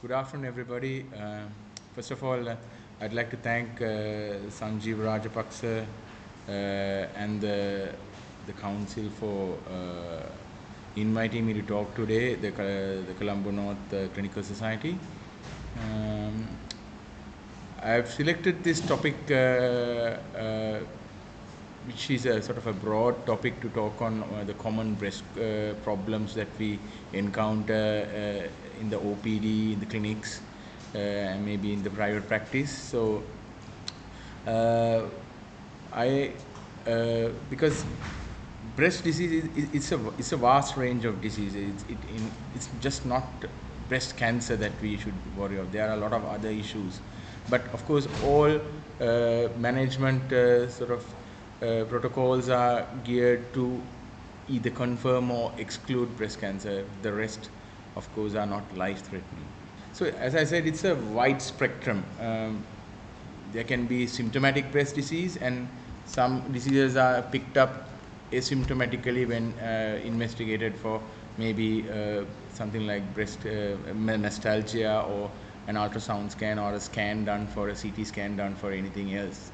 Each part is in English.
Good afternoon, everybody. First of all, I'd like to thank Sanjeev Rajapaksa and the council for inviting me to talk today, the Colombo North Clinical Society. I've selected this topic, which is a sort of a broad topic to talk on the common breast problems that we encounter in the OPD, in the clinics, and maybe in the private practice. So, because breast disease it's a vast range of diseases. It's just not breast cancer that we should worry of. There are a lot of other issues, but of course all management protocols are geared to either confirm or exclude breast cancer. The rest, of course, are not life-threatening. So, as I said, it's a wide spectrum. There can be symptomatic breast disease, and some diseases are picked up asymptomatically when investigated for maybe something like breast mastalgia, or an ultrasound scan, or a scan done for a CT scan done for anything else.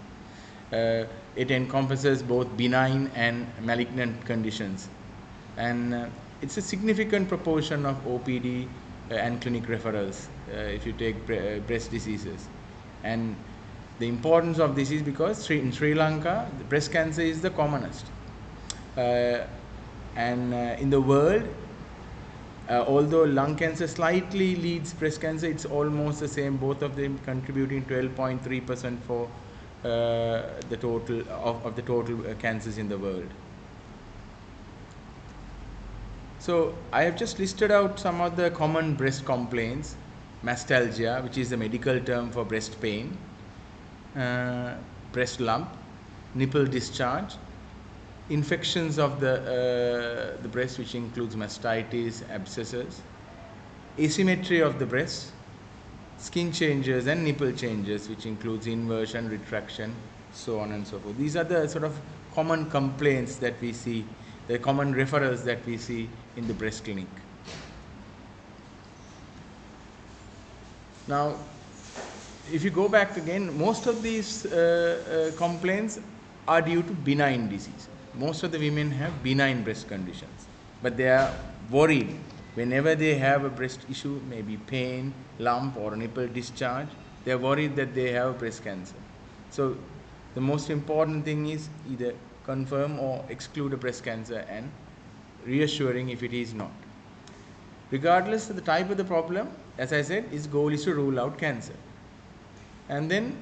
It encompasses both benign and malignant conditions, and it's a significant proportion of OPD and clinic referrals if you take breast diseases. And the importance of this is because in Sri Lanka, the breast cancer is the commonest. In the world, although lung cancer slightly leads breast cancer, it's almost the same, both of them contributing 12.3% for the total of the total cancers in the world. So I have just listed out some of the common breast complaints. Mastalgia, which is the medical term for breast pain, breast lump, nipple discharge, infections of the breast, which includes mastitis, abscesses, asymmetry of the breast, skin changes and nipple changes, which includes inversion, retraction, so on and so forth. These are the sort of common complaints that we see, the common referrals that we see in the breast clinic. Now, if you go back again, most of these complaints are due to benign disease. Most of the women have benign breast conditions, but they are worried whenever they have a breast issue, maybe pain, lump, or nipple discharge. They are worried that they have breast cancer. So the most important thing is either confirm or exclude a breast cancer, and reassuring if it is not. Regardless of the type of the problem, as I said, its goal is to rule out cancer. And then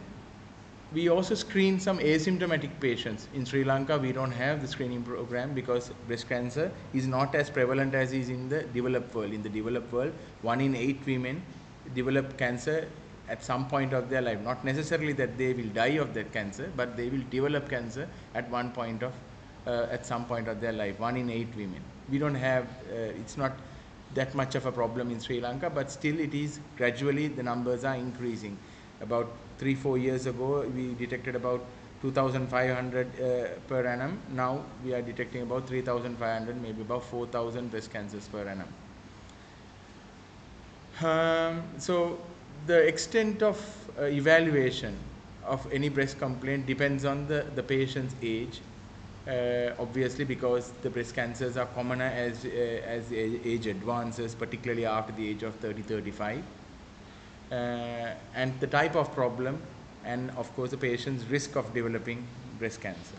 we also screen some asymptomatic patients. In Sri Lanka, we don't have the screening program because breast cancer is not as prevalent as is in the developed world. In the developed world, 1 in 8 women develop cancer at some point of their life. Not necessarily that they will die of that cancer, but they will develop cancer at some point of their life. 1 in 8 women. We don't have, it's not that much of a problem in Sri Lanka, but still it is gradually, the numbers are increasing. About 3-4 years ago, we detected about 2,500 per annum. Now we are detecting about 3,500, maybe about 4,000 breast cancers per annum. So the extent of evaluation of any breast complaint depends on the patient's age. Obviously, because the breast cancers are commoner as age advances, particularly after the age of 30-35. And the type of problem, and of course the patient's risk of developing breast cancer.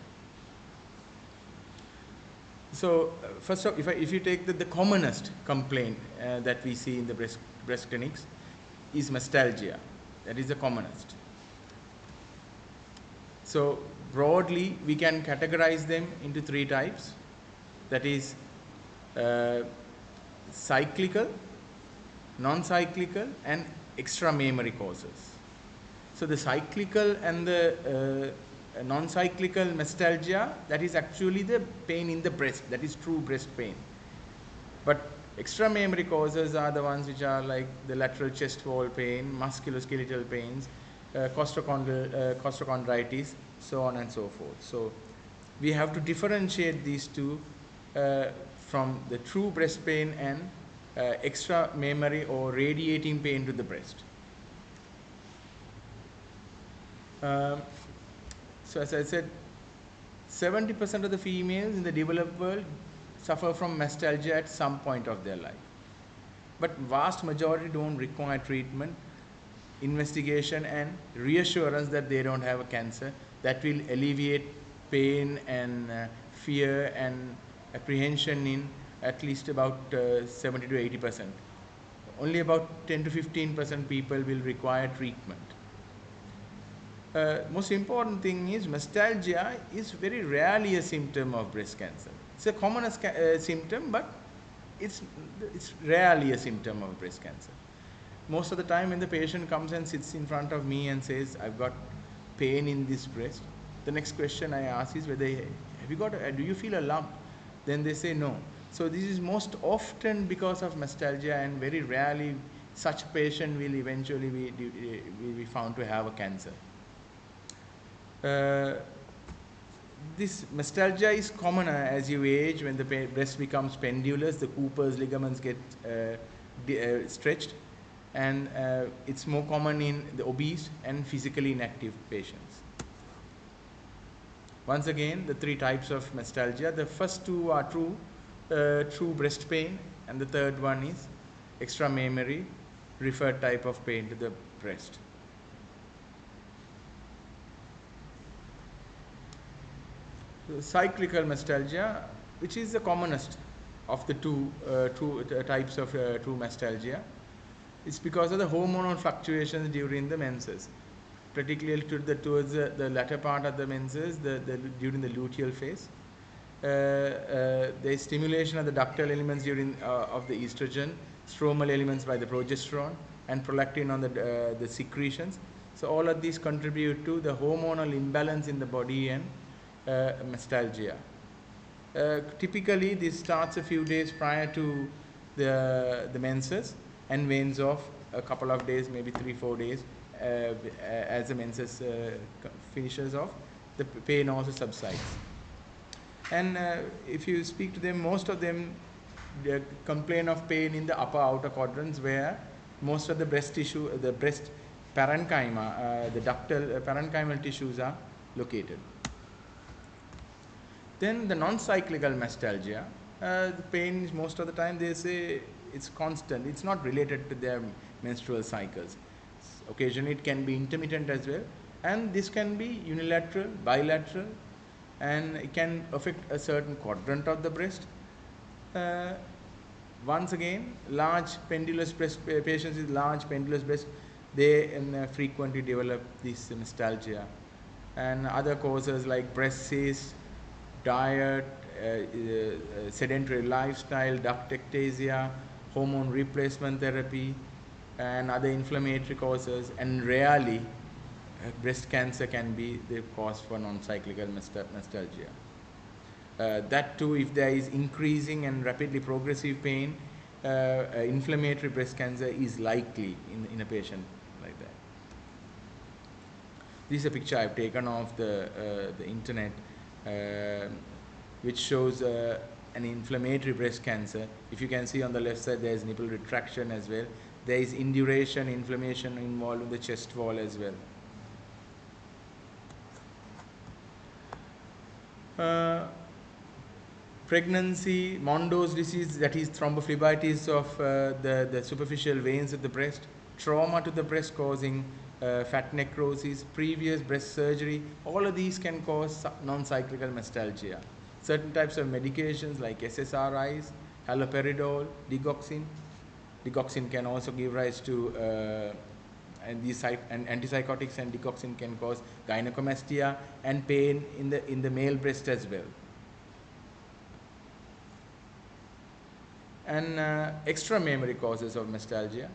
So first of, if you take the commonest complaint that we see in the breast clinics is mastalgia. That is the commonest. So broadly, we can categorize them into 3 types. That is cyclical, non-cyclical, and extramammary causes. So the cyclical and the non-cyclical mastalgia, that is actually the pain in the breast, that is true breast pain. But extramammary causes are the ones which are like the lateral chest wall pain, musculoskeletal pains, costochondritis, so on and so forth. So we have to differentiate these two from the true breast pain and extra mammary or radiating pain to the breast. So as I said, 70% of the females in the developed world suffer from mastalgia at some point of their life. But vast majority don't require treatment, investigation and reassurance that they don't have a cancer that will alleviate pain and fear and apprehension in at least about 70 to 80%. Only about 10 to 15% people will require treatment. Most important thing is mastalgia is very rarely a symptom of breast cancer. It's a common symptom, but it's rarely a symptom of breast cancer. Most of the time when the patient comes and sits in front of me and says, I've got pain in this breast, the next question I ask is whether, have you got, do you feel a lump? Then they say no. So this is most often because of mastalgia, and very rarely such patient will eventually be found to have a cancer. This mastalgia is commoner as you age. When the breast becomes pendulous, the Cooper's ligaments get stretched, and it's more common in the obese and physically inactive patients. Once again, the three types of mastalgia. The first two are true breast pain, and the third one is extramammary referred type of pain to the breast. Cyclical mastalgia, which is the commonest of the two types of true mastalgia. It's because of the hormonal fluctuations during the menses, particularly towards the latter part of the menses, during the luteal phase. There is stimulation of the ductal elements during of the estrogen, stromal elements by the progesterone, and prolactin on the secretions. So all of these contribute to the hormonal imbalance in the body and mastalgia. Typically, this starts a few days prior to the menses and wanes off a couple of days, maybe 3-4 days. As the menses finishes off, the pain also subsides. And if you speak to them, most of them complain of pain in the upper outer quadrants, where most of the breast tissue, the breast parenchyma, the ductal parenchymal tissues are located. Then the non-cyclical mastalgia, the pain is most of the time they say it's constant. It's not related to their menstrual cycles. Occasionally it can be intermittent as well, and this can be unilateral, bilateral, and it can affect a certain quadrant of the breast. Once again, large pendulous breast patients with large pendulous breast, they frequently develop this mastalgia. And other causes like breast cysts, diet, sedentary lifestyle, ductectasia, hormone replacement therapy, and other inflammatory causes, and rarely breast cancer can be the cause for non-cyclical mastalgia. That too, if there is increasing and rapidly progressive pain, inflammatory breast cancer is likely in a patient like that. This is a picture I've taken of the internet, which shows an inflammatory breast cancer. If you can see on the left side, there is nipple retraction as well. There is induration, inflammation involved in the chest wall as well. Pregnancy, Mondo's disease, that is thrombophlebitis of the superficial veins of the breast, trauma to the breast causing fat necrosis, previous breast surgery, all of these can cause non-cyclical mastalgia. Certain types of medications like SSRIs, haloperidol, digoxin. Digoxin can also give rise to and these antipsychotics, and digoxin can cause gynecomastia and pain in the male breast as well. And extramammary causes of mastalgia.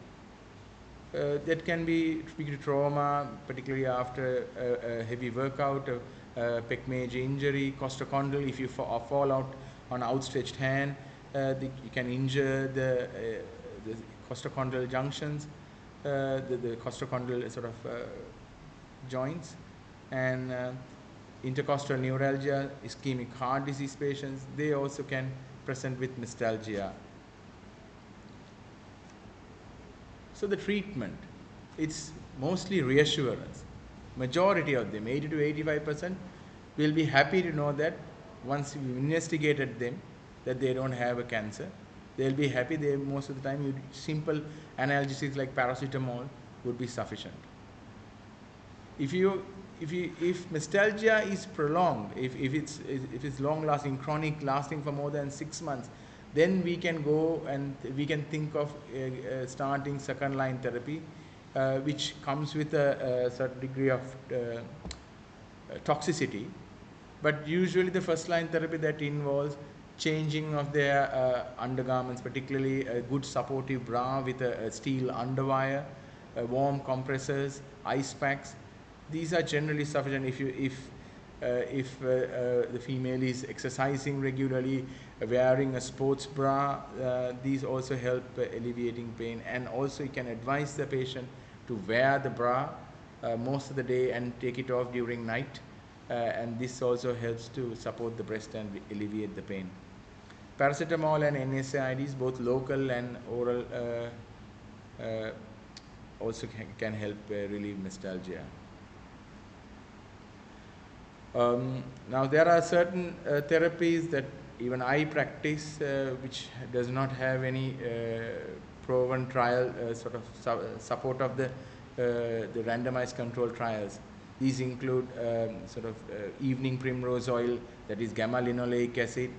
That can be due to trauma, particularly after a heavy workout, pec major injury, costochondral. If you fall out on outstretched hand, you can injure the costochondral junctions, the costochondral sort of joints, and intercostal neuralgia, ischemic heart disease patients, they also can present with mastalgia. So the treatment, it's mostly reassurance. Majority of them, 80 to 85%, will be happy to know that once you investigated them, that they don't have a cancer. They'll be happy. They most of the time, simple analgesics like paracetamol would be sufficient. If nostalgia is prolonged, if it's long lasting, chronic, lasting for more than 6 months, then we can go and we can think of starting second line therapy, which comes with a certain degree of toxicity. But usually the first line therapy that involves changing of their undergarments, particularly a good supportive bra with a steel underwire, warm compressors, ice packs. These are generally sufficient if the female is exercising regularly, wearing a sports bra. These also help alleviating pain, and also you can advise the patient to wear the bra most of the day and take it off during night. And this also helps to support the breast and alleviate the pain. Paracetamol and NSAIDs, both local and oral, also can help relieve nostalgia. Now there are certain therapies that even I practice, which does not have any proven trial sort of support of the randomized control trials. These include evening primrose oil, that is gamma linoleic acid,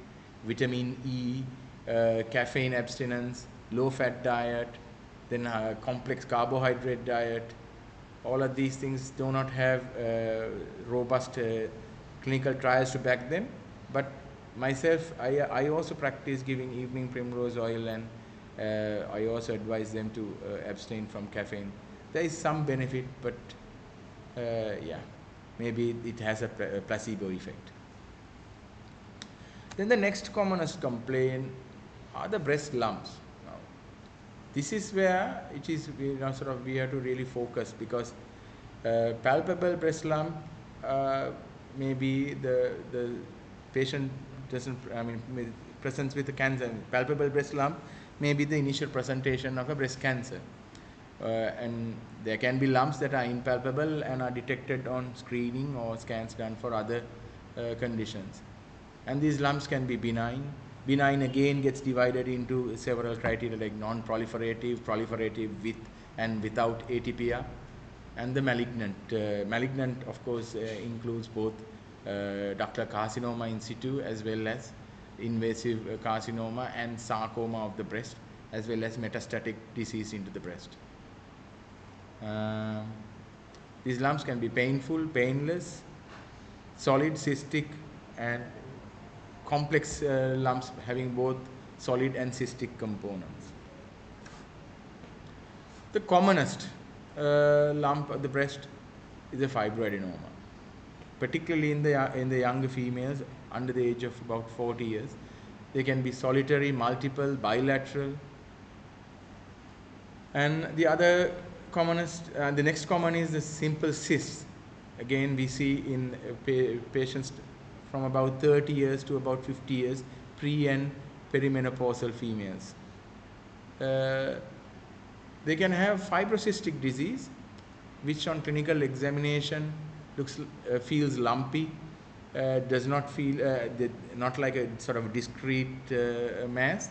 vitamin E, caffeine abstinence, low fat diet, then complex carbohydrate diet. All of these things do not have robust clinical trials to back them, but myself, I also practice giving evening primrose oil, and I also advise them to abstain from caffeine. There is some benefit, but yeah, maybe it has a placebo effect. Then the next commonest complaint are the breast lumps. Now, this is where it is we have to really focus, because palpable breast lump, maybe the patient doesn't, presents with a cancer. Palpable breast lump may be the initial presentation of a breast cancer. And there can be lumps that are impalpable and are detected on screening or scans done for other conditions. And these lumps can be benign. Benign again gets divided into several criteria like non-proliferative, proliferative, with and without atypia, and the malignant. Malignant, of course, includes both ductal carcinoma in situ as well as invasive carcinoma and sarcoma of the breast, as well as metastatic disease into the breast. These lumps can be painful, painless, solid, cystic, and complex lumps having both solid and cystic components. The commonest lump of the breast is a fibroadenoma, particularly in the younger females under the age of about 40 years. They can be solitary, multiple, bilateral. And the other commonest, the next common is the simple cysts. Again, we see in patients from about 30 years to about 50 years, pre and perimenopausal females. They can have fibrocystic disease, which on clinical examination feels lumpy, does not feel not like a sort of discrete mass,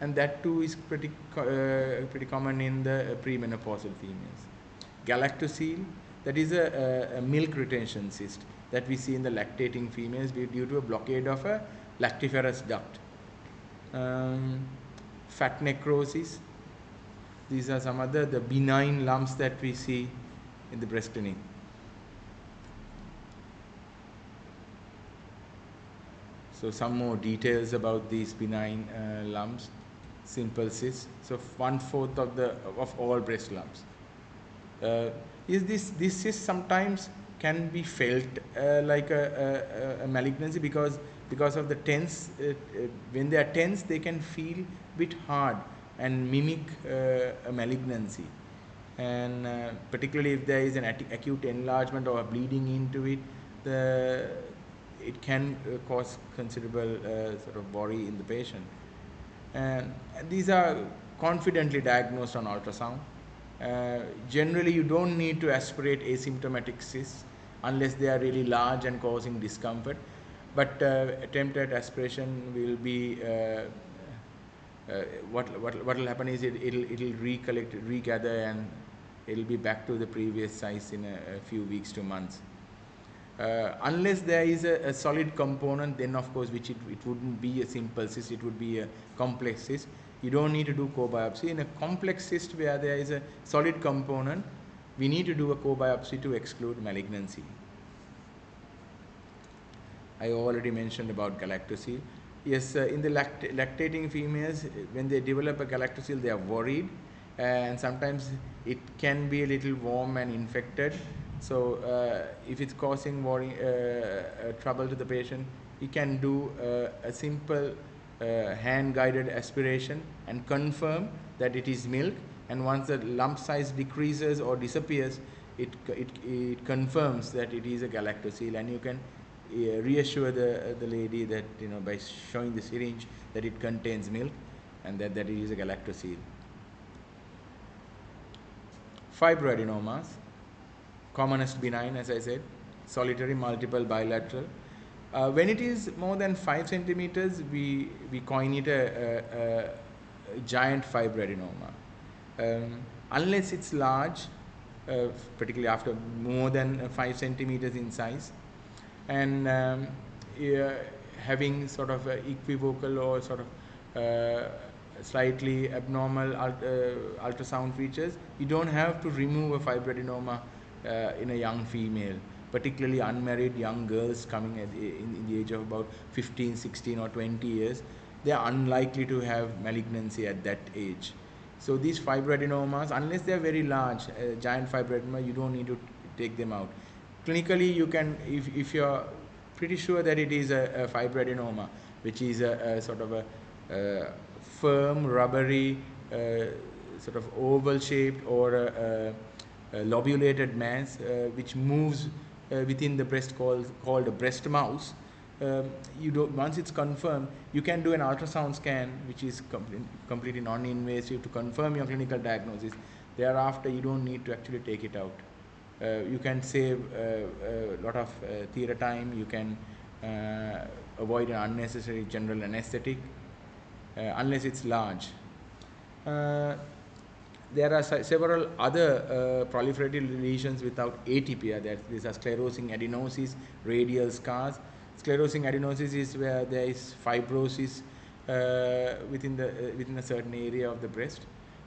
and that too is pretty common in the premenopausal females. Galactosele, that is a milk retention cyst that we see in the lactating females due to a blockade of a lactiferous duct. Fat necrosis. These are some other the benign lumps that we see in the breast clinic. So some more details about these benign lumps, simple cysts. So 1/4 of all breast lumps. This cyst sometimes can be felt like a malignancy because of the tense. When they are tense, they can feel a bit hard and mimic a malignancy. And particularly if there is an acute enlargement or a bleeding into it, it can cause considerable sort of worry in the patient. And these are confidently diagnosed on ultrasound. Generally, you don't need to aspirate asymptomatic cysts unless they are really large and causing discomfort. But attempt at aspiration will be what will happen is it'll recollect, regather, and it'll be back to the previous size in a few weeks to months. Unless there is a solid component, then of course, which it wouldn't be a simple cyst, it would be a complex cyst. You don't need to do core biopsy. In a complex cyst where there is a solid component, we need to do a core biopsy to exclude malignancy. I already mentioned about galactosile. Yes, in the lactating females, when they develop a galactosile, they are worried, and sometimes it can be a little warm and infected. So if it's causing trouble to the patient, you can do a simple hand-guided aspiration and confirm that it is milk. And once the lump size decreases or disappears, it confirms that it is a galactosile, and you can reassure the lady that, you know, by showing the syringe that it contains milk and that it is a galactosile. Fibroadenomas, commonest benign, as I said, solitary, multiple, bilateral. When it is more than 5 centimeters, we coin it a giant fibroadenoma. Unless it's large, particularly after more than 5 centimeters in size, and having sort of equivocal or sort of slightly abnormal ultrasound features, you don't have to remove a fibroadenoma in a young female, particularly unmarried young girls coming in the age of about 15, 16 or 20 years. They are unlikely to have malignancy at that age. So these fibroadenomas, unless they are very large, giant fibroadenoma, you don't need to take them out. Clinically, you can, if you're pretty sure that it is a fibroadenoma, which is a sort of a firm, rubbery, sort of oval shaped or a lobulated mass which moves within the breast called a breast mouse. Once it's confirmed, you can do an ultrasound scan, which is completely non-invasive, to confirm your clinical diagnosis. Thereafter, you don't need to actually take it out. You can save a lot of theatre time. You can avoid an unnecessary general anesthetic unless it's large. There are several other proliferative lesions without atypia. These are sclerosing adenosis, radial scars. Sclerosing adenosis is where there is fibrosis within a certain area of the breast.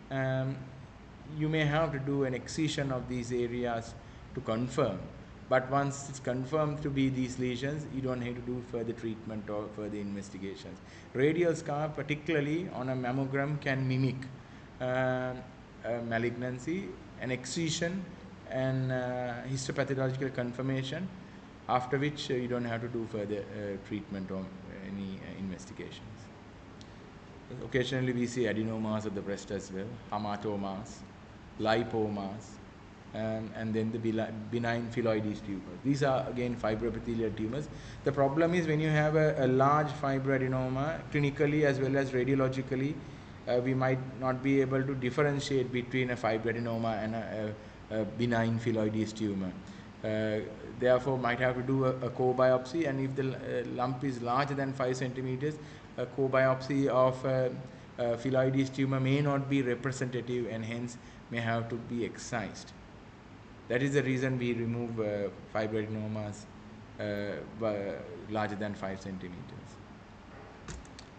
You may have to do an excision of these areas to confirm, but once it's confirmed to be these lesions, you don't have to do further treatment or further investigations. Radial scar, particularly on a mammogram, can mimic malignancy, an excision, and histopathological confirmation, after which you don't have to do further treatment or any investigations. Occasionally we see adenomas of the breast as well, hamartomas, lipomas, and then the benign phylloides tumors. These are again fibroepithelial tumors. The problem is when you have a large fibroadenoma, clinically as well as radiologically, we might not be able to differentiate between a fibroadenoma and a benign phylloides tumor. Therefore, might have to do a core biopsy, and if the lump is larger than 5 centimeters, a core biopsy of phylloides tumor may not be representative and hence may have to be excised. That is the reason we remove fibroadenomas larger than 5 centimeters.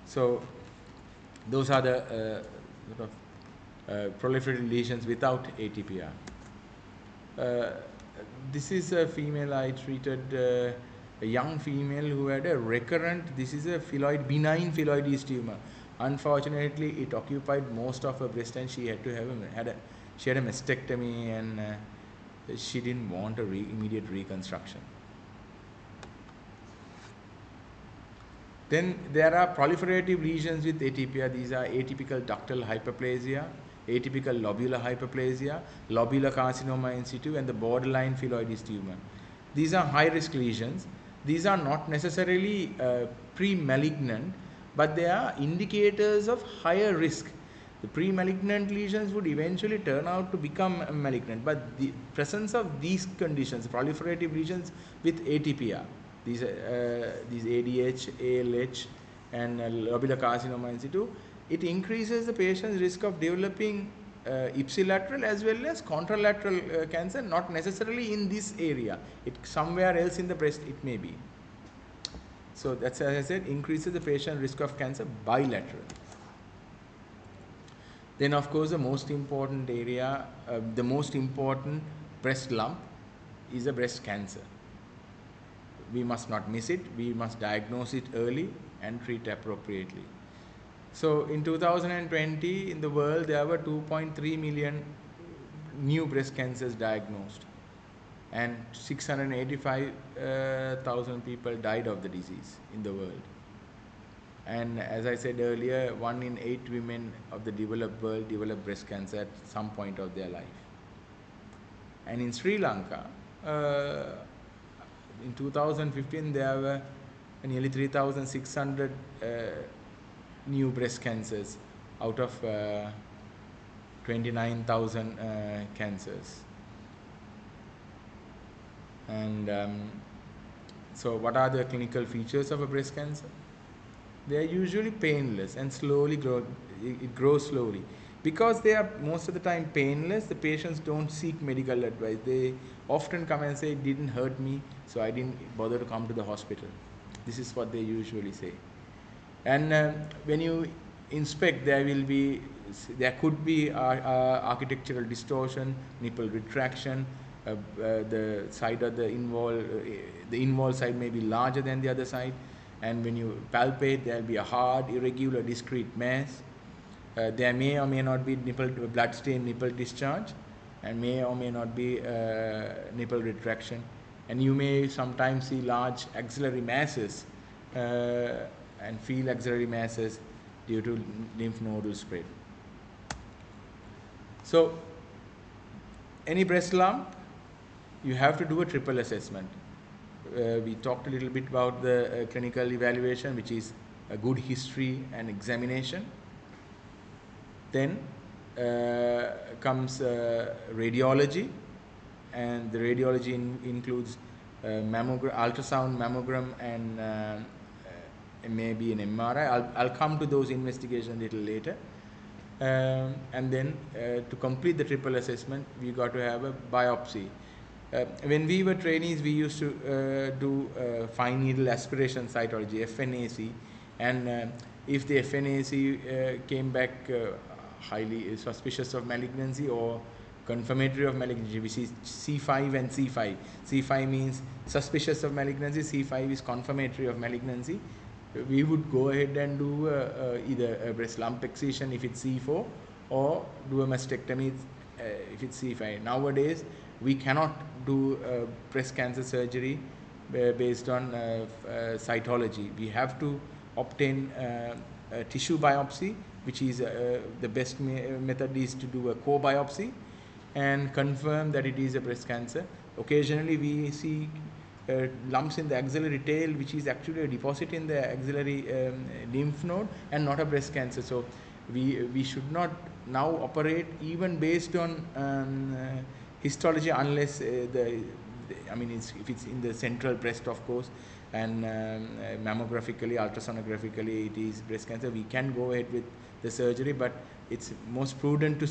So those are the sort of proliferative lesions without atypia. This is a female I treated, a young female who had a recurrent, this is a benign phylloides tumor. Unfortunately, it occupied most of her breast, and she had to have she had a mastectomy, and she didn't want immediate reconstruction. Then there are proliferative lesions with atypia. These are atypical ductal hyperplasia, atypical lobular hyperplasia, lobular carcinoma in situ, and the borderline phylloides tumor. These are high-risk lesions. These are not necessarily pre-malignant, but they are indicators of higher risk. The pre-malignant lesions would eventually turn out to become malignant, but the presence of these conditions, proliferative lesions with ATPR, these ADH, ALH, and lobular carcinoma in situ, it increases the patient's risk of developing ipsilateral as well as contralateral cancer, not necessarily in this area. It somewhere else in the breast it may be. So that's, as I said, increases the patient risk of cancer bilateral. Then of course the most important area, the most important breast lump is a breast cancer. We must not miss it. We must diagnose it early and treat appropriately. So in 2020 in the world there were 2.3 million new breast cancers diagnosed, and 685,000 people died of the disease in the world. And as I said earlier, 1 in 8 women of the developed world develop breast cancer at some point of their life. And in Sri Lanka, in 2015 there were nearly 3,600 new breast cancers out of 29,000 cancers. And so what are the clinical features of a breast cancer? They are usually painless and slowly it grows slowly. Because they are most of the time painless, the patients don't seek medical advice. They often come and say, it didn't hurt me, so I didn't bother to come to the hospital. This is what they usually say. And when you inspect, there could be architectural distortion, nipple retraction, the side of the involved side may be larger than the other side. And when you palpate, there will be a hard, irregular, discrete mass. There may or may not be blood-stained nipple discharge, and may or may not be nipple retraction. And you may sometimes see large axillary masses and feel axillary masses due to lymph nodal spread. So, any breast lump, you have to do a triple assessment. We talked a little bit about the clinical evaluation, which is a good history and examination. Then comes radiology, and the radiology includes ultrasound, mammogram, and maybe an MRI. I'll come to those investigations a little later. And then to complete the triple assessment, we got to have a biopsy. When we were trainees, we used to do fine needle aspiration cytology, FNAC, and if the FNAC came back highly suspicious of malignancy or confirmatory of malignancy, which is C5 and C5. C5 means suspicious of malignancy, C5 is confirmatory of malignancy. We would go ahead and do either a breast lump excision if it's C4, or do a mastectomy if it's C5. Nowadays, we cannot do breast cancer surgery based on cytology. We have to obtain a tissue biopsy, which is the best method is to do a core biopsy and confirm that it is a breast cancer. Occasionally, we see lumps in the axillary tail, which is actually a deposit in the axillary lymph node and not a breast cancer. So we should not now operate even based on histology, unless if it's in the central breast, of course, and mammographically, ultrasonographically, it is breast cancer. We can go ahead with the surgery, but it's most prudent to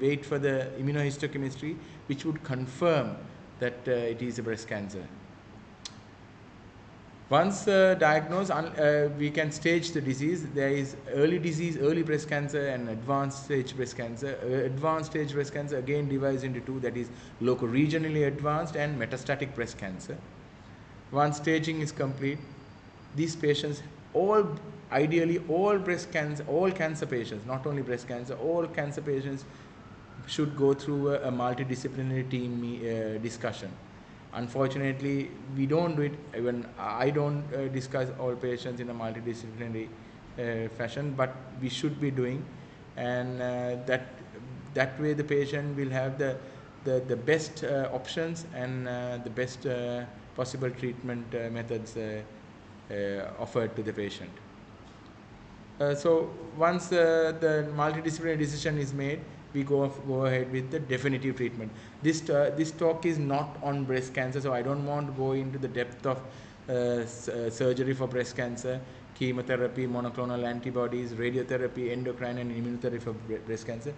wait for the immunohistochemistry, which would confirm that it is a breast cancer. Once diagnosed, we can stage the disease. There is early disease, early breast cancer, and advanced stage breast cancer. Advanced stage breast cancer again divides into two, that is loco-regionally advanced and metastatic breast cancer. Once staging is complete, these patients, ideally all cancer patients, not only breast cancer, all cancer patients should go through a multidisciplinary team discussion. Unfortunately, we don't do it. Even I don't discuss all patients in a multidisciplinary fashion, but we should be doing, and that way the patient will have the best options and the best possible treatment methods offered to the patient. So once the multidisciplinary decision is made, we go ahead with the definitive treatment. This talk is not on breast cancer, so I don't want to go into the depth of surgery for breast cancer, chemotherapy, monoclonal antibodies, radiotherapy, endocrine and immunotherapy for breast cancer.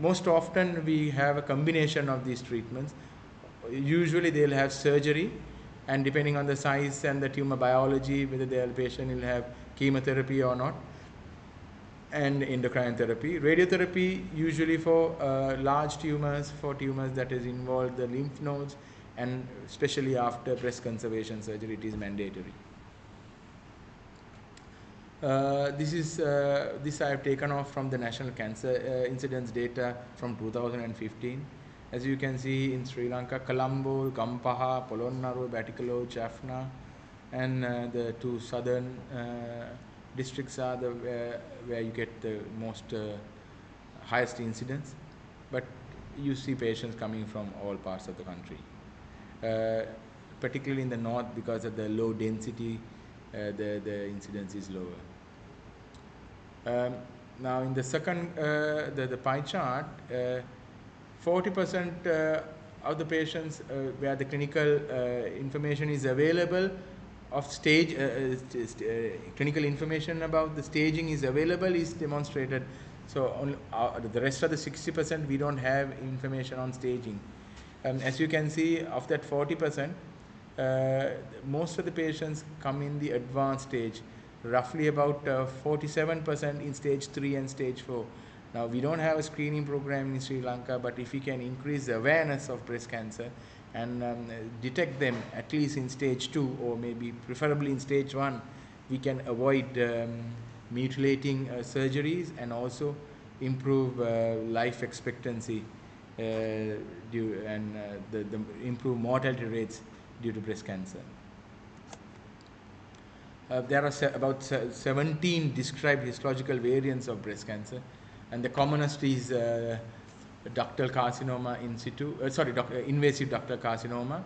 Most often we have a combination of these treatments. Usually they'll have surgery, and depending on the size and the tumor biology, whether the patient will have chemotherapy or not, and endocrine therapy. Radiotherapy usually for large tumors, for tumors that is involved the lymph nodes, and especially after breast conservation surgery, it is mandatory. This I have taken off from the National Cancer Incidence data from 2015. As you can see, in Sri Lanka, Colombo, Gampaha, Polonnaruwa, Batticaloa, Jaffna, and the two southern districts are the where you get the most highest incidence. But you see patients coming from all parts of the country, particularly in the north, because of the low density. The incidence is lower. Now in the second, the pie chart, 40% of the patients where the clinical information is available of stage, clinical information about the staging is available is demonstrated. So the rest of the 60% we don't have information on staging. As you can see, of that 40%, most of the patients come in the advanced stage, roughly about 47% in stage 3 and stage 4. Now we don't have a screening program in Sri Lanka, but if we can increase the awareness of breast cancer and detect them at least in stage 2 or maybe preferably in stage 1, we can avoid mutilating surgeries and also improve life expectancy and the improve mortality rates due to breast cancer. There are about 17 described histological variants of breast cancer, and the commonest is ductal carcinoma in situ, invasive ductal carcinoma,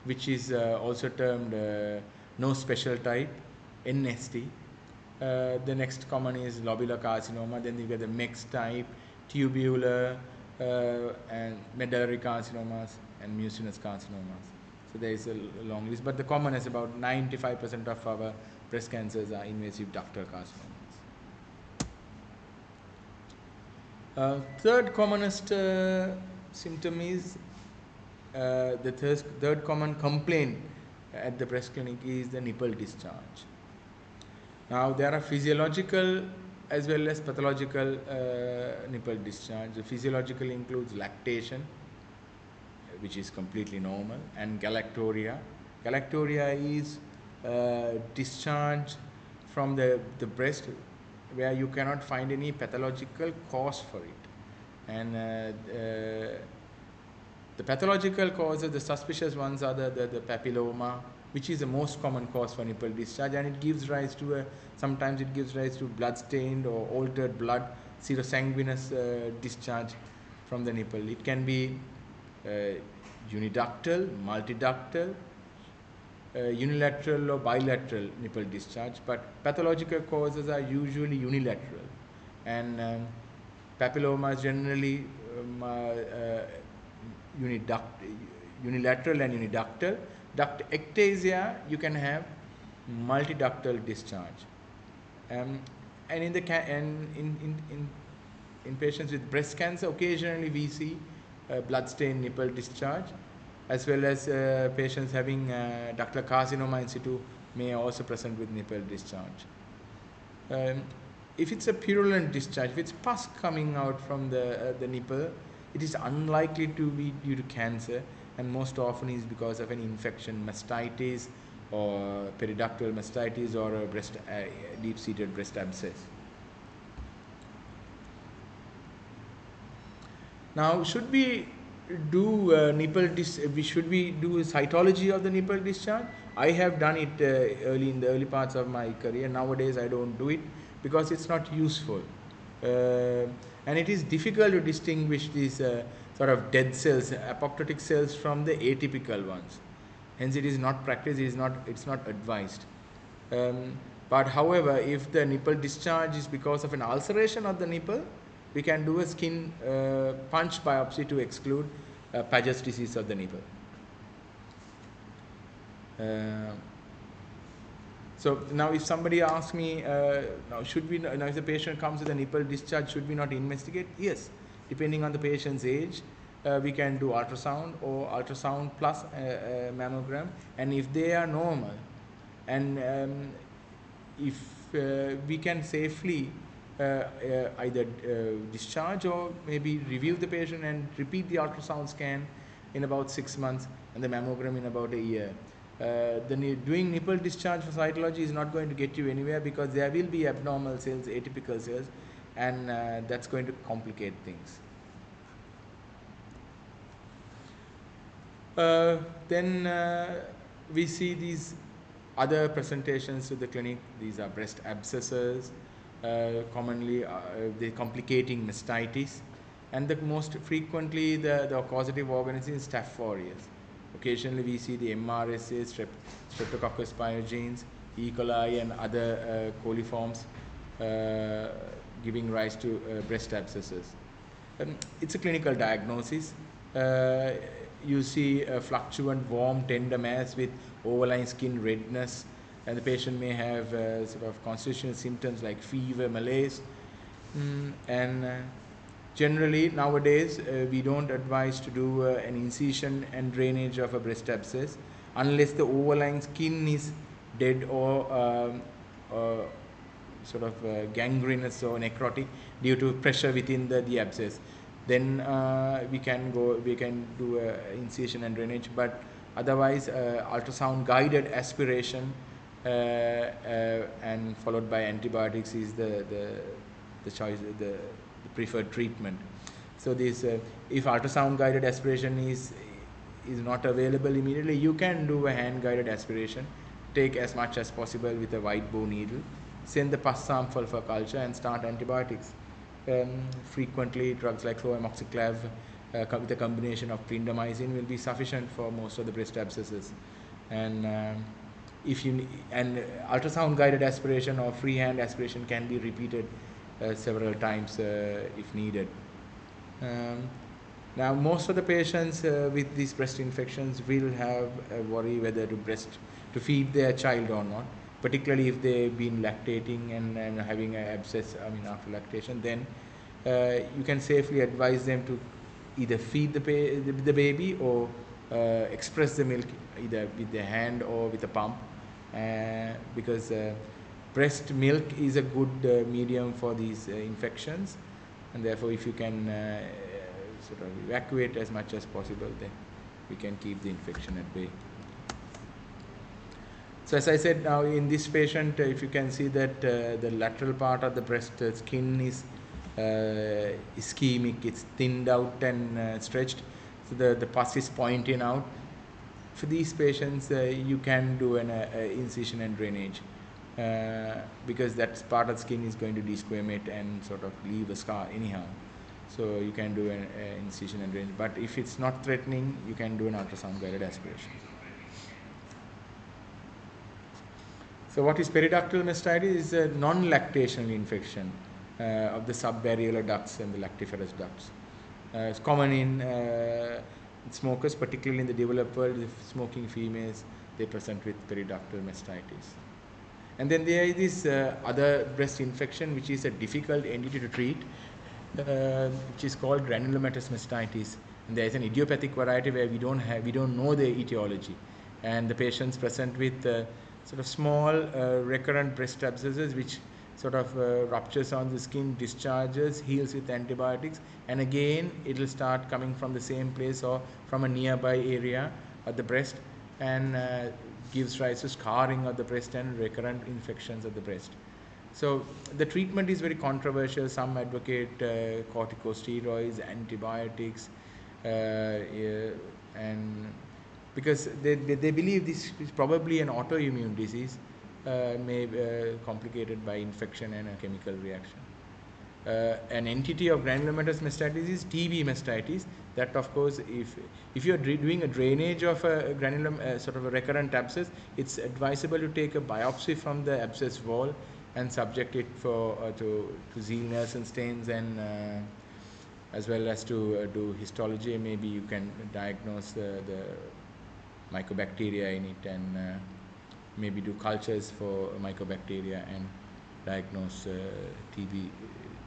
which is also termed no special type, NST. The next common is lobular carcinoma, then you get the MEX type, tubular, and medullary carcinomas, and mucinous carcinomas. So there is a long list, but the common is about 95% of our breast cancers are invasive ductal carcinomas. Third commonest symptom is the third common complaint at the breast clinic is the nipple discharge. Now there are physiological as well as pathological nipple discharge. The physiological includes lactation, which is completely normal, and galactorrhea. Galactorrhea is discharge from the breast where you cannot find any pathological cause for it. And the pathological causes, the suspicious ones are the papilloma, which is the most common cause for nipple discharge, and it gives rise to sometimes it gives rise to blood-stained or altered blood, serosanguinous discharge from the nipple. It can be uniductal, multiductal, unilateral or bilateral nipple discharge, but pathological causes are usually unilateral, and papillomas generally unilateral and uniductal. Ductectasia, you can have multiductal discharge, and in patients with breast cancer, occasionally we see blood-stained nipple discharge, as well as patients having ductal carcinoma in situ may also present with nipple discharge. If it's a purulent discharge, if it's pus coming out from the nipple, it is unlikely to be due to cancer, and most often is because of an infection, mastitis or periductal mastitis or a deep-seated breast abscess. Now, should we do should we do cytology of the nipple discharge? I have done it in the early parts of my career. Nowadays, I don't do it because it's not useful, and it is difficult to distinguish these sort of dead cells, apoptotic cells, from the atypical ones. Hence, it is not practiced. It's not advised. But however, if the nipple discharge is because of an ulceration of the nipple, we can do a skin punch biopsy to exclude Paget's disease of the nipple. So now if somebody asks me, now should we, now if the patient comes with a nipple discharge, should we not investigate? Yes, depending on the patient's age, we can do ultrasound or ultrasound plus mammogram, and if they are normal, and if we can safely either discharge or maybe review the patient and repeat the ultrasound scan in about 6 months and the mammogram in about a year. Doing nipple discharge for cytology is not going to get you anywhere, because there will be abnormal cells, atypical cells, and that's going to complicate things. Then we see these other presentations to the clinic. These are breast abscesses, commonly the complicating mastitis, and the most frequently the causative organism is Staph aureus. Occasionally we see the MRSA, Streptococcus pyogenes, E. coli, and other coliforms giving rise to breast abscesses. It's a clinical diagnosis. You see a fluctuant, warm, tender mass with overlying skin redness, and the patient may have sort of constitutional symptoms like fever, malaise, and generally nowadays we don't advise to do an incision and drainage of a breast abscess unless the overlying skin is dead or sort of gangrenous or necrotic due to pressure within the abscess. Then we can do incision and drainage, but otherwise ultrasound guided aspiration and followed by antibiotics is the choice, the preferred treatment. So this if ultrasound guided aspiration is not available immediately, you can do a hand guided aspiration, take as much as possible with a white bow needle, send the pus sample for culture, and start antibiotics. Frequently drugs like chloroamoxiclav with a combination of clindamycin will be sufficient for most of the breast abscesses. And ultrasound guided aspiration or freehand aspiration can be repeated several times if needed. Now most of the patients with these breast infections will have a worry whether to feed their child or not, particularly if they've been lactating and having an abscess after lactation. Then you can safely advise them to either feed the baby or express the milk either with the hand or with a pump, because breast milk is a good medium for these infections, and therefore if you can sort of evacuate as much as possible, then we can keep the infection at bay. So as I said, now in this patient, if you can see that the lateral part of the breast skin is ischemic, it's thinned out and stretched, so the pus is pointing out. For these patients, you can do an incision and drainage, because that part of the skin is going to desquamate and sort of leave a scar anyhow. So you can do an incision and drainage. But if it's not threatening, you can do an ultrasound guided aspiration. So what is periductal mastitis? Is a non-lactational infection of the subareolar ducts and the lactiferous ducts. It's common in smokers, particularly in the developed world. Smoking females, they present with periductal mastitis. And then there is this other breast infection, which is a difficult entity to treat, which is called granulomatous mastitis. And there is an idiopathic variety where we don't know the etiology, and the patients present with sort of small recurrent breast abscesses which sort of ruptures on the skin, discharges, heals with antibiotics, and again it will start coming from the same place or from a nearby area of the breast, and gives rise to scarring of the breast and recurrent infections of the breast. So the treatment is very controversial. Some advocate corticosteroids, antibiotics, and because they believe this is probably an autoimmune disease, complicated by infection and a chemical reaction. An entity of granulomatous mastitis is TB mastitis, That, of course, if you're doing a drainage of a granulum, sort of a recurrent abscess, it's advisable to take a biopsy from the abscess wall and subject it to Zeil and stains, and as well as to do histology. Maybe you can diagnose the mycobacteria in it, and maybe do cultures for mycobacteria and diagnose TB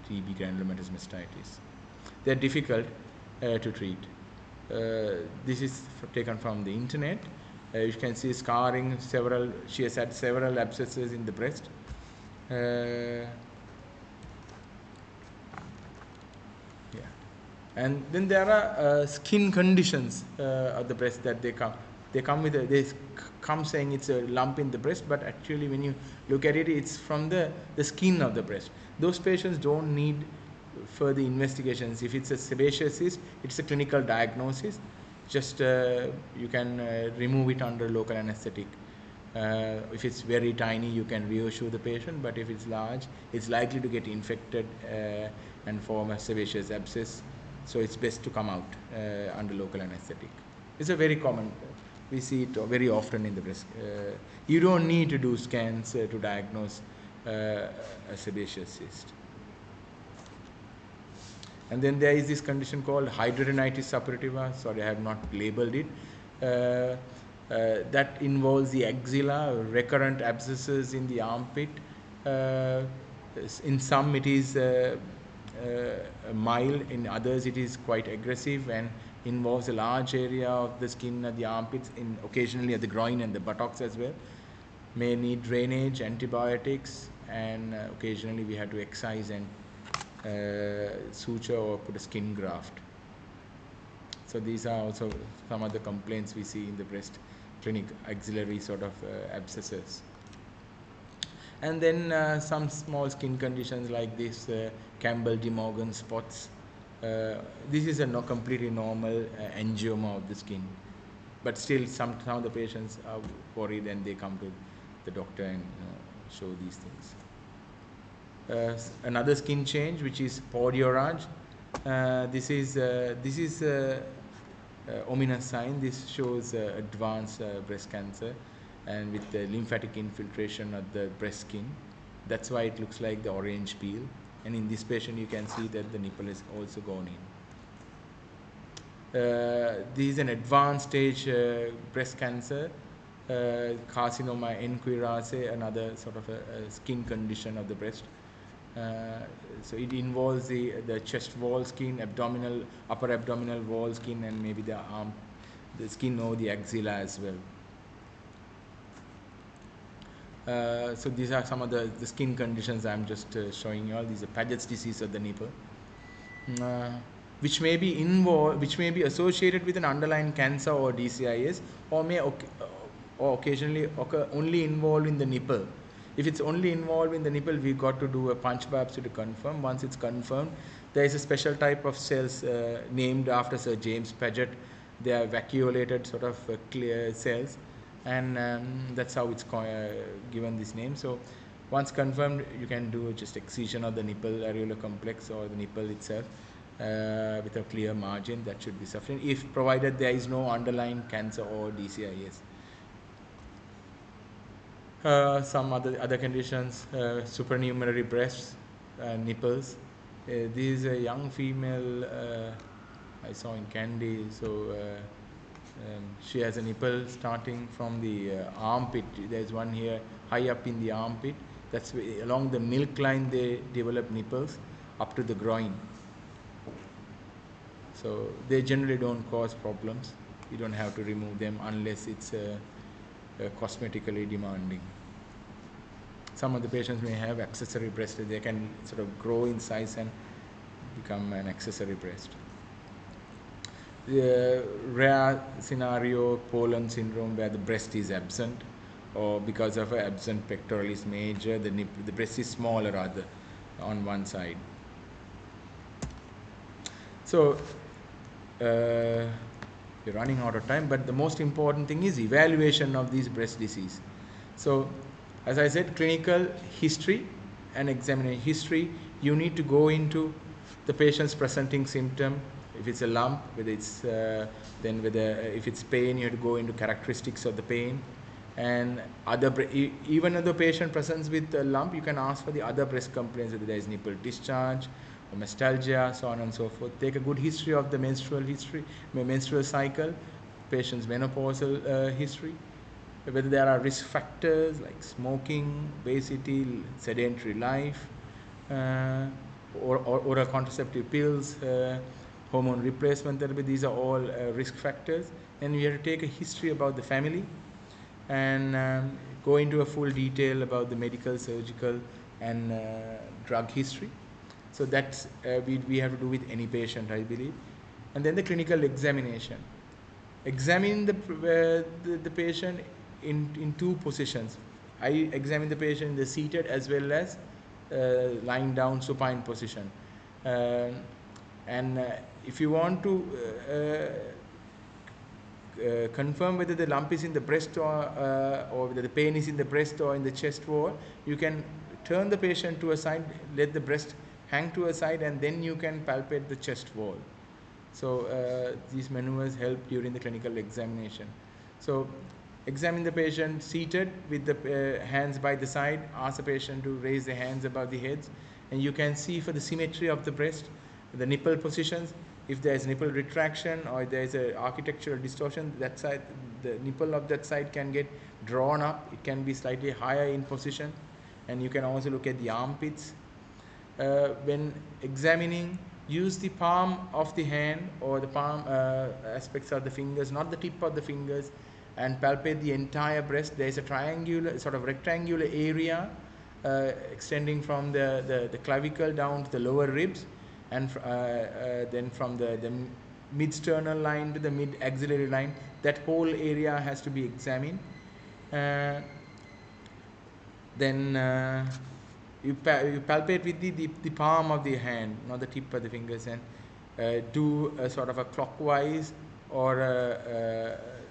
granulomatous mastitis. They're difficult to treat. This is taken from the internet. You can see scarring, she has had several abscesses in the breast. Yeah. And then there are skin conditions of the breast that they come saying it's a lump in the breast, but actually when you look at it, it's from the skin of the breast. Those patients don't need further investigations. If it's a sebaceous cyst, it's a clinical diagnosis. Just you can remove it under local anesthetic. If it's very tiny, you can reassure the patient, but if it's large, it's likely to get infected and form a sebaceous abscess. So it's best to come out under local anesthetic. It's a very common, we see it very often in the breast. You don't need to do scans to diagnose a sebaceous cyst. And then there is this condition called hidradenitis suppurativa. Sorry, I have not labeled it. That involves the axilla, recurrent abscesses in the armpit. In some it is mild, in others it is quite aggressive and involves a large area of the skin at the armpits, occasionally at the groin and the buttocks as well. May need drainage, antibiotics, and occasionally we have to excise and suture or put a skin graft. So these are also some of the complaints we see in the breast clinic, axillary sort of abscesses. And then some small skin conditions like this, Campbell-De Morgan spots. This is a completely normal angioma of the skin, but still some of the patients are worried and they come to the doctor and show these things. Another skin change, which is podiorrhage. This is ominous sign. This shows advanced breast cancer, and with the lymphatic infiltration of the breast skin. That's why it looks like the orange peel. And in this patient, you can see that the nipple is also gone in. This is an advanced stage breast cancer, carcinoma in cuiraceae, another sort of a skin condition of the breast. So it involves the chest wall skin, upper abdominal wall skin, and maybe the arm, the skin over the axilla as well. So these are some of the skin conditions I'm just showing you all. These are Paget's disease of the nipple, which may be associated with an underlying cancer or DCIS, or may occasionally occur only involved in the nipple. If it's only involved in the nipple, we've got to do a punch biopsy to confirm. Once it's confirmed, there is a special type of cells named after Sir James Paget. They are vacuolated sort of clear cells, and that's how it's given this name. So once confirmed, you can do just excision of the nipple areolar complex or the nipple itself with a clear margin. That should be sufficient, if provided there is no underlying cancer or DCIS. Some other conditions, supernumerary breasts, nipples. This is a young female I saw in Kandy. So she has a nipple starting from the armpit. There's one here high up in the armpit. That's along the milk line they develop nipples up to the groin. So they generally don't cause problems. You don't have to remove them unless it's cosmetically demanding. Some of the patients may have accessory breast. They can sort of grow in size and become an accessory breast. The rare scenario, Poland syndrome, where the breast is absent, or because of an absent pectoralis major, the breast is smaller rather on one side. So we're running out of time, but the most important thing is evaluation of these breast disease. So as I said, clinical history and examination history, you need to go into the patient's presenting symptom. If it's a lump, whether it's then whether if it's pain, you have to go into characteristics of the pain, and even if the patient presents with a lump, you can ask for the other breast complaints, whether there is nipple discharge or mastalgia, so on and so forth. Take a good history of the menstrual cycle, patient's menopausal history, whether there are risk factors like smoking, obesity, sedentary life, or oral contraceptive pills, hormone replacement therapy. These are all risk factors. And we have to take a history about the family and go into a full detail about the medical, surgical, and drug history. So that's we have to do with any patient, I believe. And then the clinical examination. Examine the patient in two positions. I examine the patient in the seated as well as lying down supine position. And if you want to confirm whether the lump is in the breast or whether the pain is in the breast or in the chest wall, you can turn the patient to a side, let the breast hang to a side, and then you can palpate the chest wall. So these maneuvers help during the clinical examination. So examine the patient seated with the hands by the side. Ask the patient to raise the hands above the heads, and you can see for the symmetry of the breast, the nipple positions. If there is nipple retraction or there is a architectural distortion, that side, the nipple of that side can get drawn up. It can be slightly higher in position, and you can also look at the armpits. When examining, use the palm of the hand or the palm aspects of the fingers, not the tip of the fingers, and palpate the entire breast. There is a triangular, sort of rectangular area extending from the clavicle down to the lower ribs, and then from the mid-sternal line to the mid-axillary line. That whole area has to be examined. Then you palpate with the palm of the hand, not the tip of the fingers, and do a sort of a clockwise or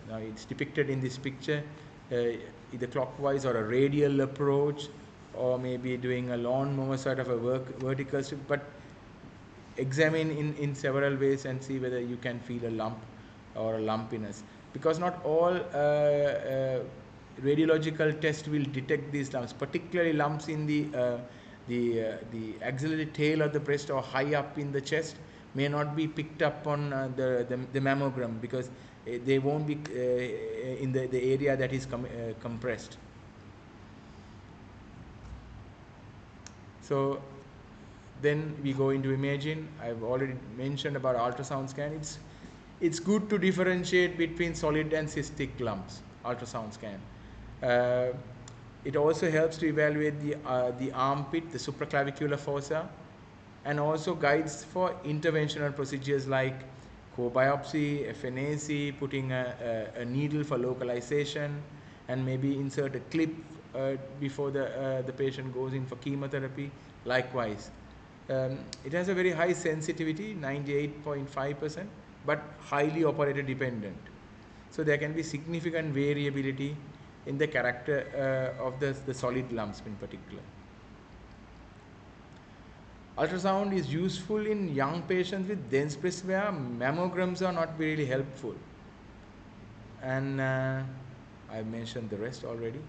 now it's depicted in this picture, either clockwise or a radial approach, or maybe doing a lawnmower sort of a vertical strip, but examine in several ways and see whether you can feel a lump or a lumpiness, because not all radiological tests will detect these lumps, particularly lumps in the axillary tail of the breast or high up in the chest may not be picked up on the mammogram, because they won't be in the area that is compressed. So then we go into imaging. I've already mentioned about ultrasound scan. It's good to differentiate between solid and cystic lumps, ultrasound scan. It also helps to evaluate the armpit, the supraclavicular fossa, and also guides for interventional procedures like core biopsy, FNAC, putting a needle for localization, and maybe insert a clip before the patient goes in for chemotherapy. Likewise, it has a very high sensitivity, 98.5%, but highly operator dependent. So there can be significant variability in the character of the solid lumps in particular. Ultrasound is useful in young patients with dense breasts where mammograms are not really helpful. And I mentioned the rest already.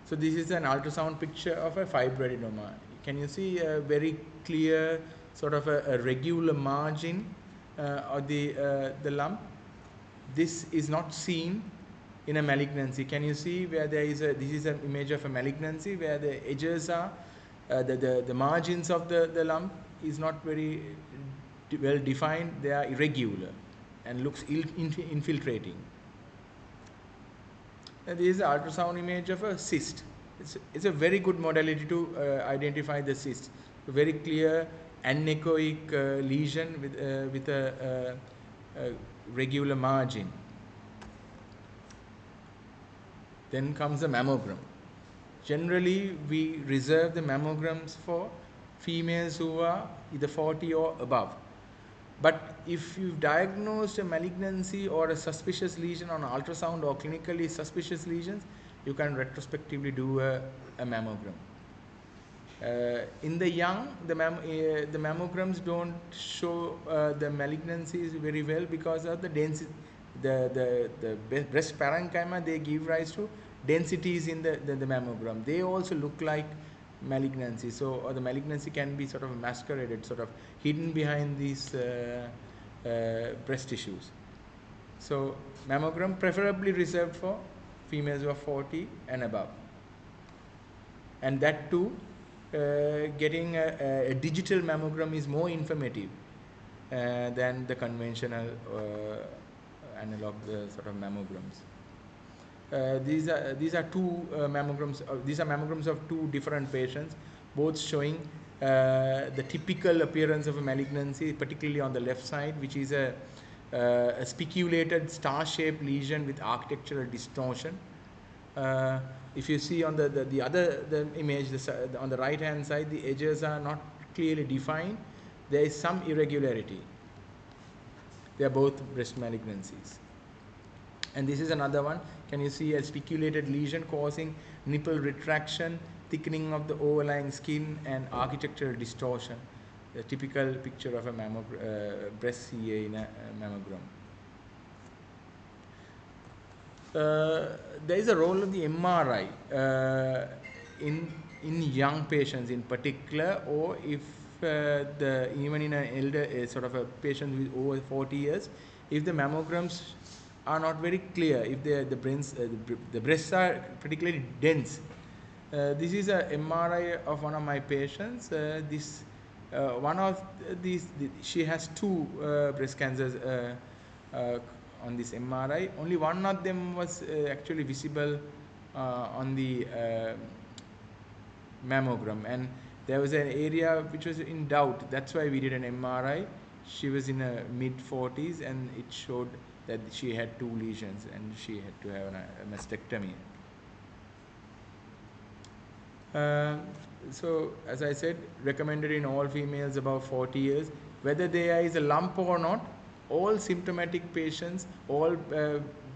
So this is an ultrasound picture of a fibroadenoma. Can you see a very clear sort of a regular margin of the lump? This is not seen in a malignancy. Can you see where there is this is an image of a malignancy where the edges are, the margins of the lump is not very well defined. They are irregular and looks infiltrating. And this is an ultrasound image of a cyst. It's a very good modality to identify the cyst. A very clear anechoic lesion with a regular margin. Then comes the mammogram. Generally, we reserve the mammograms for females who are either 40 or above. But if you've diagnosed a malignancy or a suspicious lesion on ultrasound or clinically suspicious lesions, you can retrospectively do a mammogram. In the young, the mammograms don't show the malignancies very well because of the density. The breast parenchyma, they give rise to densities in the mammogram. They also look like malignancy. So, or the malignancy can be sort of masqueraded, sort of hidden behind these breast tissues. So, mammogram preferably reserved for females who are 40 and above. And that too, getting a digital mammogram is more informative than the conventional analog sort of mammograms. These are two mammograms. These are mammograms of two different patients, both showing the typical appearance of a malignancy, particularly on the left side, which is a spiculated star-shaped lesion with architectural distortion. If you see on the other image, on the right hand side, the edges are not clearly defined. There is some irregularity. They are both breast malignancies. And this is another one. Can you see a spiculated lesion causing nipple retraction, thickening of the overlying skin, and architectural distortion? A typical picture of a breast CA in a mammogram. There is a role of the MRI in young patients in particular, or if even in an elder sort of a patient with over 40 years, if the mammograms are not very clear, if the breasts are particularly dense. This is a MRI of one of my patients. One of these, she has two breast cancers on this MRI. Only one of them was actually visible on the mammogram, and there was an area which was in doubt. That's why we did an MRI. She was in her mid-40s, and it showed that she had two lesions, and she had to have a mastectomy. So, as I said, recommended in all females above 40 years. Whether there is a lump or not, all symptomatic patients, all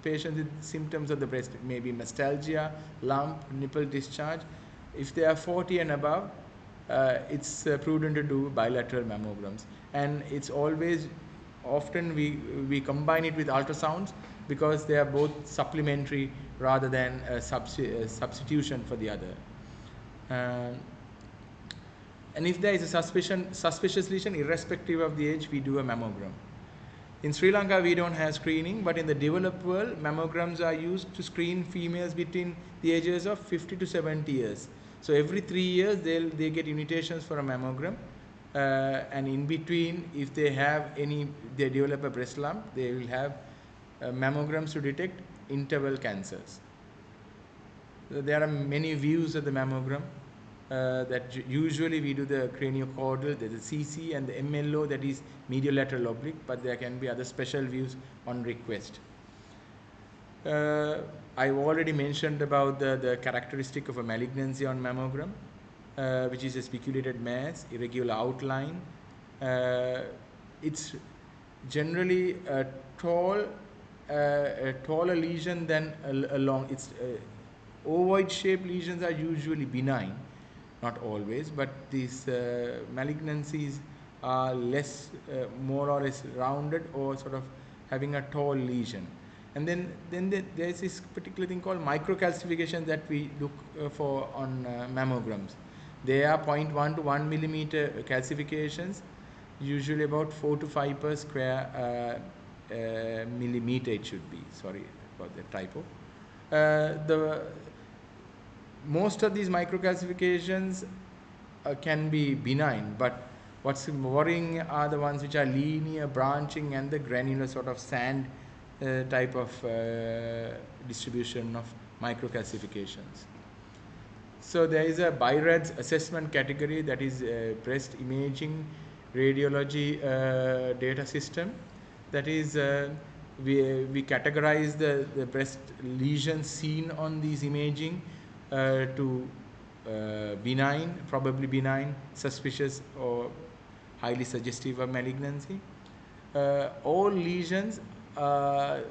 patients with symptoms of the breast, maybe mastalgia, lump, nipple discharge. If they are 40 and above, it's prudent to do bilateral mammograms. And it's always, often we combine it with ultrasounds because they are both supplementary rather than a substitution for the other. And if there is a suspicious lesion, irrespective of the age, we do a mammogram. In Sri Lanka, we don't have screening, but in the developed world, mammograms are used to screen females between the ages of 50 to 70 years. So every 3 years, they get invitations for a mammogram. And in between, if they develop a breast lump, they will have mammograms to detect interval cancers. So there are many views of the mammogram. That usually we do the craniocaudal, the CC, and the MLO, that is medial lateral oblique, but there can be other special views on request. I've already mentioned about the characteristic of a malignancy on mammogram, which is a spiculated mass, irregular outline. It's generally a taller lesion than a long. It's ovoid-shaped lesions are usually benign. Not always, but these malignancies are more or less rounded or sort of having a tall lesion. And then there's this particular thing called microcalcification that we look for on mammograms. They are 0.1 to 1 millimeter calcifications, usually about 4 to 5 per square millimeter it should be. Sorry for the typo. Most of these microcalcifications can be benign, but what's worrying are the ones which are linear, branching, and the granular sort of sand type of distribution of microcalcifications. So there is a BI-RADS assessment category, that is breast imaging radiology data system. That is, we categorize the breast lesions seen on these imaging to benign, probably benign, suspicious, or highly suggestive of malignancy. All lesions, I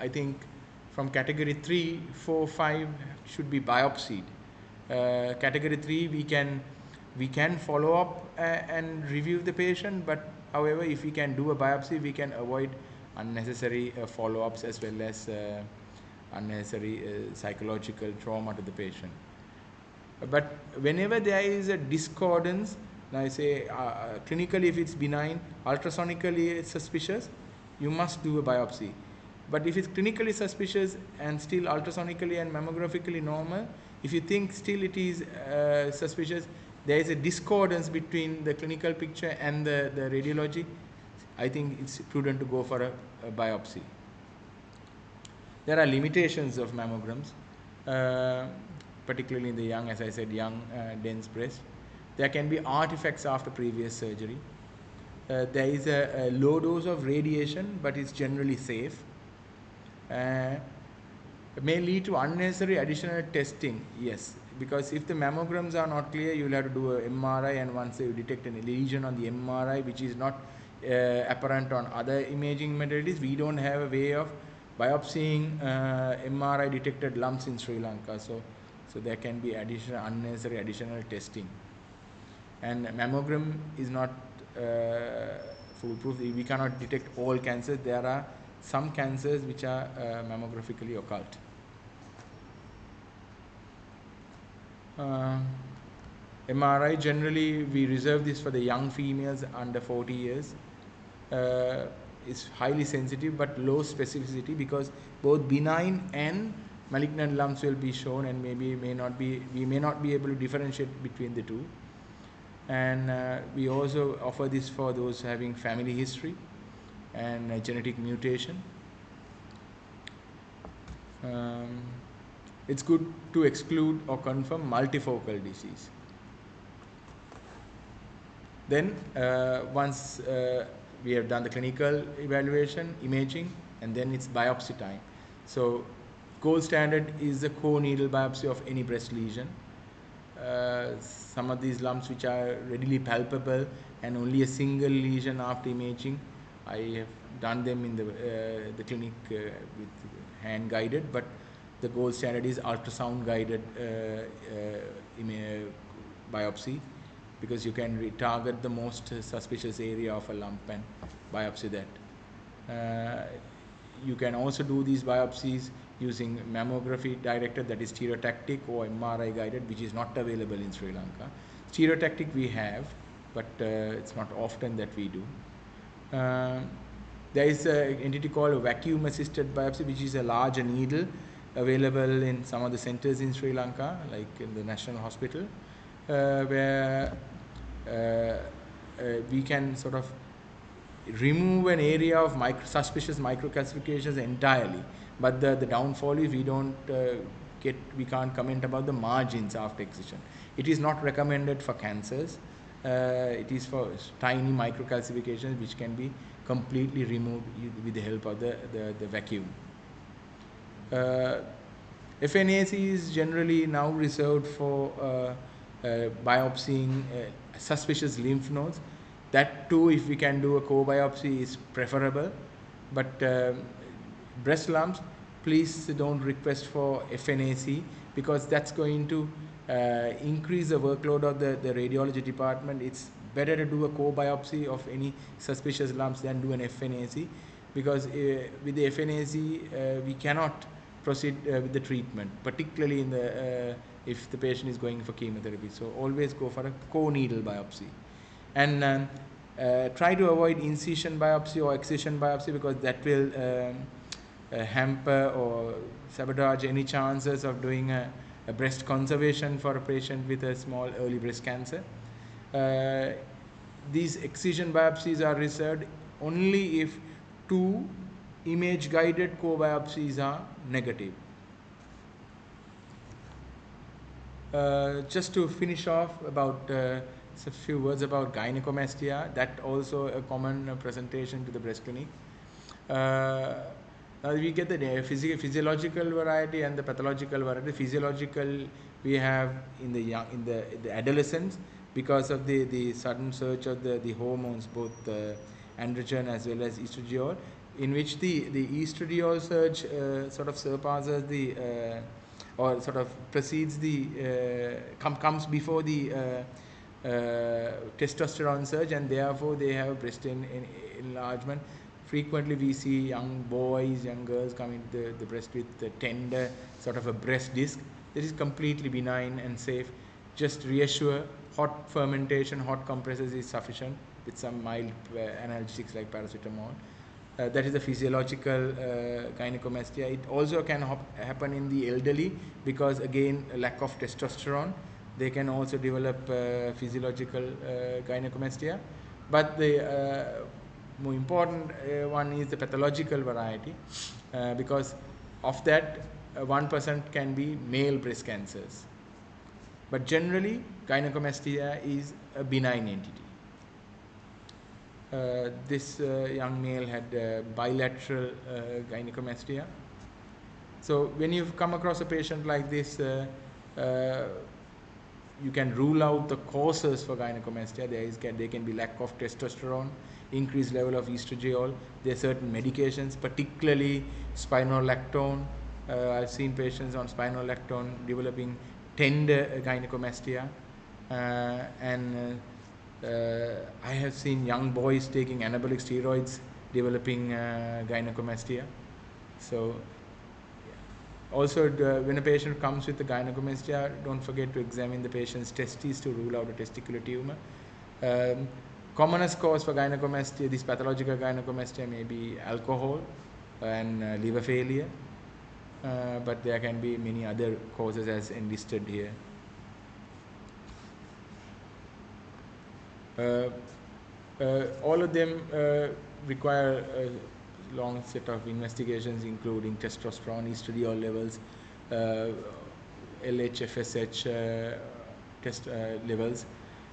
think from category 3, 4, 5 should be biopsied. Category 3, we can we can follow up and review the patient, but however, if we can do a biopsy, we can avoid unnecessary follow-ups as well as unnecessary psychological trauma to the patient. But whenever there is a discordance, I say clinically if it's benign, ultrasonically it's suspicious, you must do a biopsy. But if it's clinically suspicious and still ultrasonically and mammographically normal, if you think still it is suspicious, there is a discordance between the clinical picture and the radiology, I think it's prudent to go for a biopsy. There are limitations of mammograms, particularly in the young, as I said, young dense breast. There can be artifacts after previous surgery. There is a low dose of radiation, but it's generally safe. May lead to unnecessary additional testing, yes, because if the mammograms are not clear, you will have to do a MRI, and once you detect a lesion on the MRI which is not apparent on other imaging modalities, we don't have a way of biopsying MRI detected lumps in Sri Lanka, so there can be unnecessary additional testing. And mammogram is not foolproof. We cannot detect all cancers. There are some cancers which are mammographically occult. MRI, generally we reserve this for the young females under 40 years. It's highly sensitive but low specificity, because both benign and malignant lumps will be shown, and we may not be able to differentiate between the two. And we also offer this for those having family history and genetic mutation. It's good to exclude or confirm multifocal disease. Then once we have done the clinical evaluation, imaging, and then it's biopsy time. So gold standard is the core needle biopsy of any breast lesion. Some of these lumps which are readily palpable and only a single lesion after imaging, I have done them in the clinic with hand guided, but the gold standard is ultrasound guided biopsy, because you can retarget the most suspicious area of a lump and biopsy that. You can also do these biopsies using mammography directed, that is stereotactic, or MRI guided, which is not available in Sri Lanka. Stereotactic we have, but it's not often that we do. There is an entity called a vacuum assisted biopsy, which is a larger needle available in some of the centers in Sri Lanka, like in the National Hospital, where we can sort of remove an area of suspicious microcalcifications entirely, but the downfall is we can't comment about the margins after excision. It is not recommended for cancers. It is for tiny microcalcifications which can be completely removed with the help of the vacuum. FNAC is generally now reserved for biopsying suspicious lymph nodes. That too, if we can do a core biopsy, is preferable. But breast lumps, please don't request for FNAC, because that's going to increase the workload of the radiology department. It's better to do a core biopsy of any suspicious lumps than do an FNAC, because with the FNAC we cannot proceed with the treatment, particularly in the if the patient is going for chemotherapy. So always go for a core needle biopsy, and try to avoid incision biopsy or excision biopsy, because that will hamper or sabotage any chances of doing a breast conservation for a patient with a small early breast cancer. These excision biopsies are reserved only if 2 image guided core biopsies are negative. Just to finish off about a few words about gynecomastia, that also a common presentation to the breast clinic. Now we get the physiological variety and the pathological variety. Physiological we have in the adolescents, because of the sudden surge of the hormones, both androgen as well as estradiol, in which the estradiol surge sort of surpasses or sort of precedes comes before the testosterone surge, and therefore they have breast enlargement. Frequently we see young boys, young girls coming to the breast with the tender sort of a breast disc. This is completely benign and safe. Just reassure, hot fermentation, hot compresses is sufficient with some mild analgesics like paracetamol. That is the physiological gynecomastia. It also can happen in the elderly because again lack of testosterone. They can also develop physiological gynecomastia. But the more important one is the pathological variety because of that 1% can be male breast cancers. But generally gynecomastia is a benign entity. This young male had bilateral gynecomastia. So when you come across a patient like this, you can rule out the causes for gynecomastia. There can be lack of testosterone, increased level of estradiol. There are certain medications, particularly spironolactone. I've seen patients on spironolactone developing tender gynecomastia, and I have seen young boys taking anabolic steroids developing gynecomastia. So also, when a patient comes with a gynecomastia, don't forget to examine the patient's testes to rule out a testicular tumor. Commonest cause for gynecomastia, this pathological gynecomastia, may be alcohol and liver failure, but there can be many other causes as enlisted here. All of them require a long set of investigations, including testosterone, estradiol levels, LH, FSH test levels,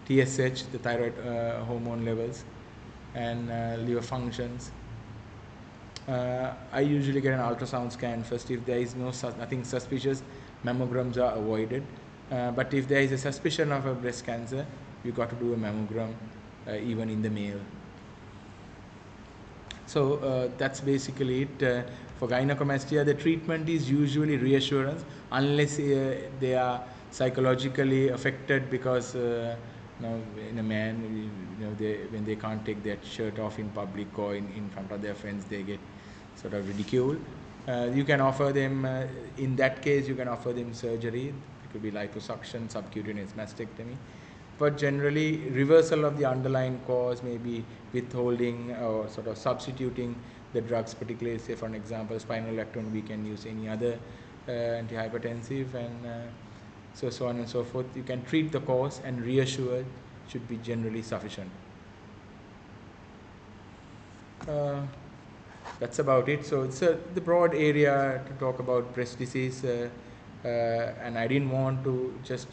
TSH, the thyroid hormone levels, and liver functions. I usually get an ultrasound scan first. If there is nothing suspicious, mammograms are avoided. But if there is a suspicion of a breast cancer, you got to do a mammogram, even in the male. So that's basically it. For gynecomastia, the treatment is usually reassurance, unless they are psychologically affected because in a man, when they can't take their shirt off in public or in front of their friends, they get sort of ridiculed. You can offer them, in that case, you can offer them surgery. It could be liposuction, subcutaneous mastectomy. But generally, reversal of the underlying cause may be withholding or sort of substituting the drugs, particularly, say, for an example, spironolactone. We can use any other antihypertensive, and so on and so forth. You can treat the cause, and reassure should be generally sufficient. That's about it. So it's the broad area to talk about breast disease, and I didn't want to just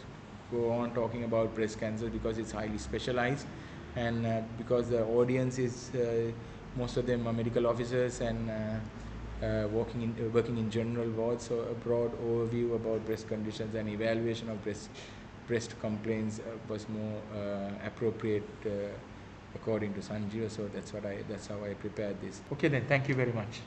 go on talking about breast cancer because it's highly specialized, and because the audience is most of them are medical officers and working in general wards. So a broad overview about breast conditions and evaluation of breast complaints was more appropriate according to Sanjeeva. So that's how I prepared this. Okay then, thank you very much.